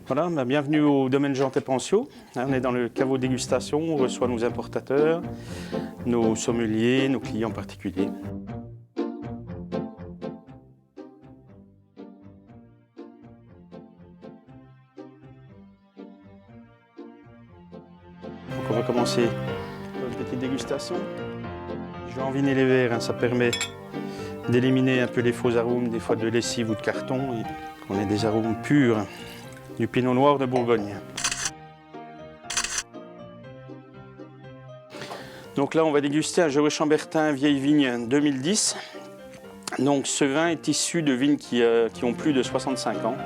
Voilà, bienvenue au domaine Jean Tépencio. On est dans le caveau dégustation, on reçoit nos importateurs, nos sommeliers, nos clients particuliers. Donc on va commencer par une petite dégustation. Je vais enviner les verres, ça permet d'éliminer un peu les faux arômes, des fois de lessive ou de carton, et qu'on ait des arômes purs du pinot noir de Bourgogne. Donc là, on va déguster un Gevrey-Chambertin vieille vigne 2010. Donc ce vin est issu de vignes qui ont plus de 65 ans.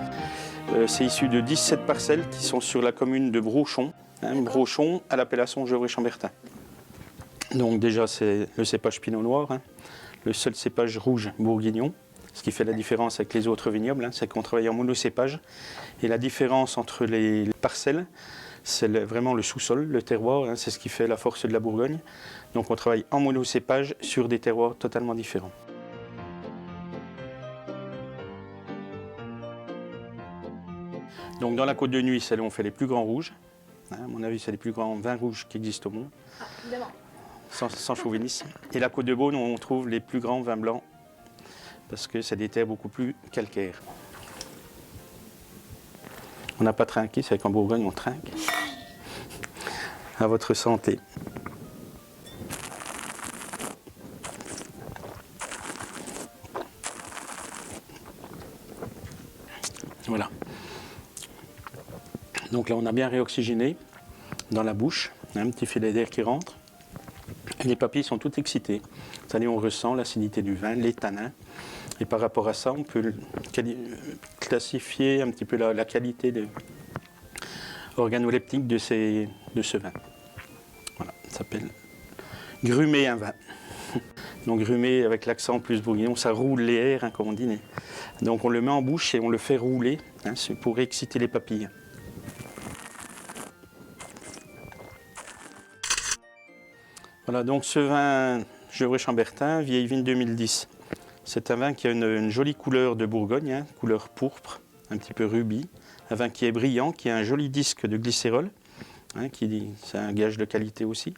C'est issu de 17 parcelles qui sont sur la commune de Brochon. Brochon à l'appellation Gevrey-Chambertin. Donc déjà, c'est le cépage pinot noir, le seul cépage rouge bourguignon. Ce qui fait la différence avec les autres vignobles, c'est qu'on travaille en monocépage. Et la différence entre les parcelles, c'est vraiment le sous-sol, le terroir, c'est ce qui fait la force de la Bourgogne. Donc on travaille en monocépage sur des terroirs totalement différents. Donc dans la Côte de Nuit, c'est là où on fait les plus grands rouges. À mon avis, c'est les plus grands vins rouges qui existent au monde. Ah, évidemment. Sans chauvinisme. Et la Côte de Beaune, on trouve les plus grands vins blancs parce que c'est des terres beaucoup plus calcaires. On n'a pas trinqué, c'est qu'en Bourgogne, on trinque. À votre santé. Voilà. Donc là, on a bien réoxygéné dans la bouche, un petit filet d'air qui rentre. Et les papilles sont toutes excitées. C'est-à-dire, on ressent l'acidité du vin, les tanins. Et par rapport à ça, on peut classifier un petit peu la qualité organoleptique de ce vin. Voilà, ça s'appelle grumer un vin. Donc grumer avec l'accent plus bourguignon, ça roule les airs, comme on dit. Donc on le met en bouche et on le fait rouler, c'est pour exciter les papilles. Voilà, donc ce vin Gevrey-Chambertin, vieille vigne 2010. C'est un vin qui a une jolie couleur de Bourgogne, couleur pourpre, un petit peu rubis. Un vin qui est brillant, qui a un joli disque de glycérol, c'est un gage de qualité aussi.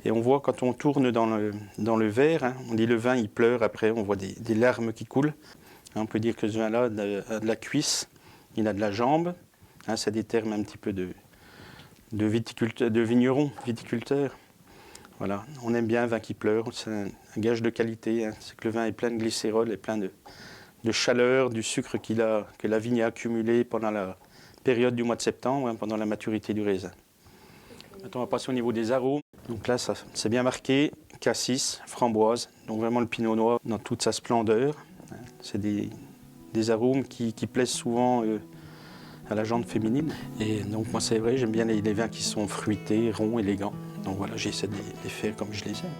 Et on voit quand on tourne dans le verre, on dit le vin il pleure, après on voit des larmes qui coulent. On peut dire que ce vin-là a de la cuisse, il a de la jambe. C'est des termes un petit peu de vignerons, viticulteurs. Voilà, on aime bien un vin qui pleure, c'est un gage de qualité. C'est que le vin est plein de glycérol et plein de chaleur, du sucre que la vigne a accumulé pendant la période du mois de septembre, pendant la maturité du raisin. Maintenant, on va passer au niveau des arômes. Donc là, c'est bien marqué, cassis, framboise, donc vraiment le pinot noir dans toute sa splendeur. C'est des arômes qui plaisent souvent à la gente féminine. Et donc moi, c'est vrai, j'aime bien les vins qui sont fruités, ronds, élégants. Donc voilà, j'essaie de les faire comme je les aime.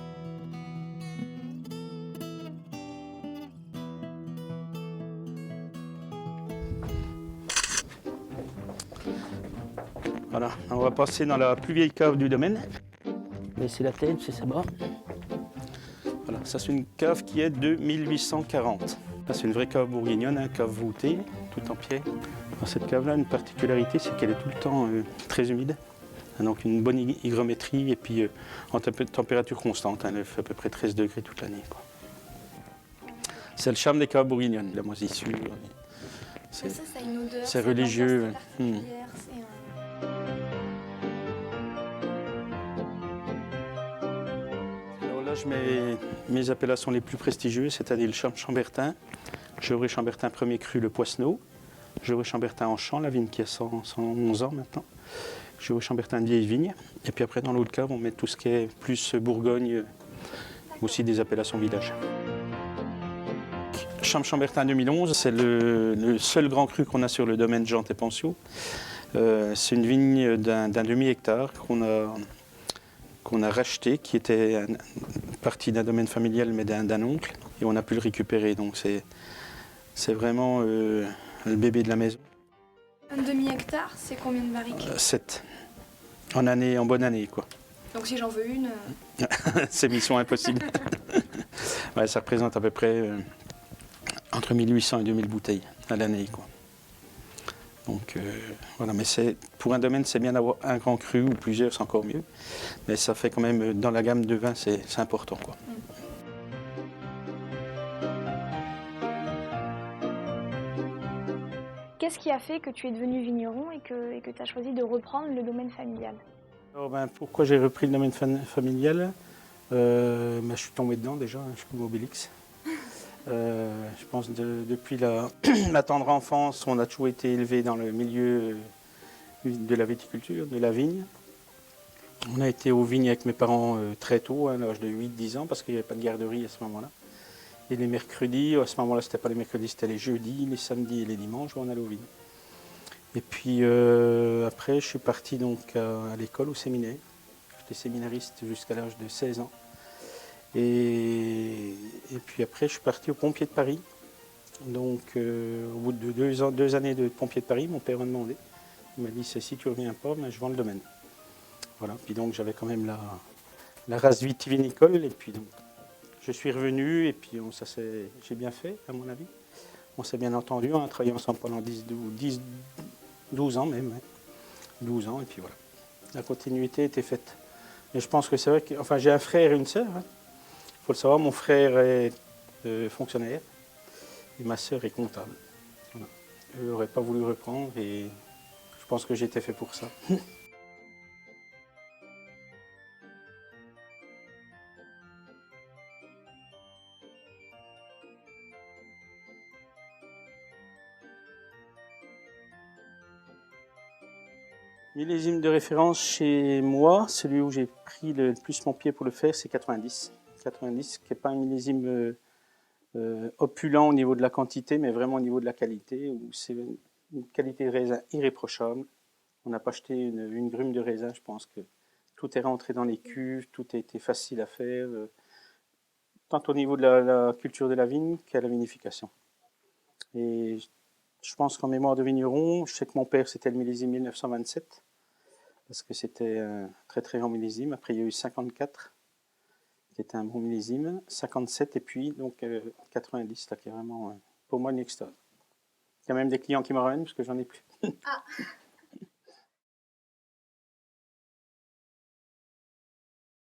Voilà, on va passer dans la plus vieille cave du domaine. Baissez la tête, c'est ça bas. Voilà, ça c'est une cave qui est de 1840. C'est une vraie cave bourguignonne, cave voûtée, tout en pierre. Dans cette cave-là, une particularité, c'est qu'elle est tout le temps très humide. Donc une bonne hygrométrie et puis en température constante. Elle fait à peu près 13 degrés toute l'année. C'est le charme des caves bourguignonnes, la moisissure. C'est religieux. Alors là, je mets mes appellations les plus prestigieuses, c'est-à-dire le Chambertin, Gevrey-Chambertin premier cru, le Poisneau, Gevrey-Chambertin en champ, la vigne qui a 111 ans maintenant. Gevrey-Chambertin de vieille vigne. Et puis après, dans l'autre cave, on met tout ce qui est plus Bourgogne, aussi des appellations village. Chambertin 2011, c'est le seul grand cru qu'on a sur le domaine Jean Tépencio. C'est une vigne d'un demi-hectare qu'on a racheté, qui était partie d'un domaine familial, mais d'un oncle. Et on a pu le récupérer. Donc c'est vraiment le bébé de la maison. Un demi-hectare, c'est combien de barriques? 7. En bonne année, quoi. Donc si j'en veux une... C'est mission impossible. Ouais, ça représente à peu près entre 1800 et 2000 bouteilles à l'année, quoi. Donc voilà, mais pour un domaine, c'est bien d'avoir un grand cru ou plusieurs, c'est encore mieux. Mais ça fait quand même, dans la gamme de vins, c'est important, quoi. Qu'est-ce qui a fait que tu es devenu vigneron et que tu as choisi de reprendre le domaine familial? Alors, pourquoi j'ai repris le domaine familial? Je suis tombé dedans déjà, je suis comme Obélix. Je pense depuis ma tendre enfance, on a toujours été élevé dans le milieu de la viticulture, de la vigne. On a été aux vignes avec mes parents très tôt, à l'âge de 8-10 ans, parce qu'il n'y avait pas de garderie à ce moment-là. Et les mercredis, à ce moment-là, c'était pas les mercredis, c'était les jeudis, les samedis et les dimanches, on allait aux vignes. Et puis après, je suis parti donc à l'école, au séminaire. J'étais séminariste jusqu'à l'âge de 16 ans. Et puis après, je suis parti aux pompiers de Paris. Donc au bout de 2 années de pompiers de Paris, mon père m'a demandé. Il m'a dit, si tu ne reviens pas, je vends le domaine. Voilà. Puis donc j'avais quand même la race vitivinicole. Et puis donc je suis revenu et puis j'ai bien fait, à mon avis. On s'est bien entendu, on a travaillé ensemble pendant 12 ans même. 12 ans, et puis voilà. La continuité était faite. Et je pense que c'est vrai que, enfin, j'ai un frère et une sœur. Il faut le savoir, mon frère est fonctionnaire et ma sœur est comptable. Voilà. Je n'aurais pas voulu reprendre et je pense que j'étais fait pour ça. Millésime de référence chez moi, celui où j'ai pris le plus mon pied pour le faire, c'est 90. 90, qui n'est pas un millésime opulent au niveau de la quantité, mais vraiment au niveau de la qualité, où c'est une qualité de raisin irréprochable. On n'a pas acheté une grume de raisin, je pense que tout est rentré dans les cuves, tout a été facile à faire, tant au niveau de la culture de la vigne qu'à la vinification. Et je pense qu'en mémoire de vigneron, je sais que mon père, c'était le millésime 1927, parce que c'était un très très grand millésime. Après, il y a eu 54, qui était un bon millésime, 57, et puis donc 90, là, qui est vraiment, pour moi, une extase. Il y a même des clients qui me ramènent, parce que j'en ai plus. Ah.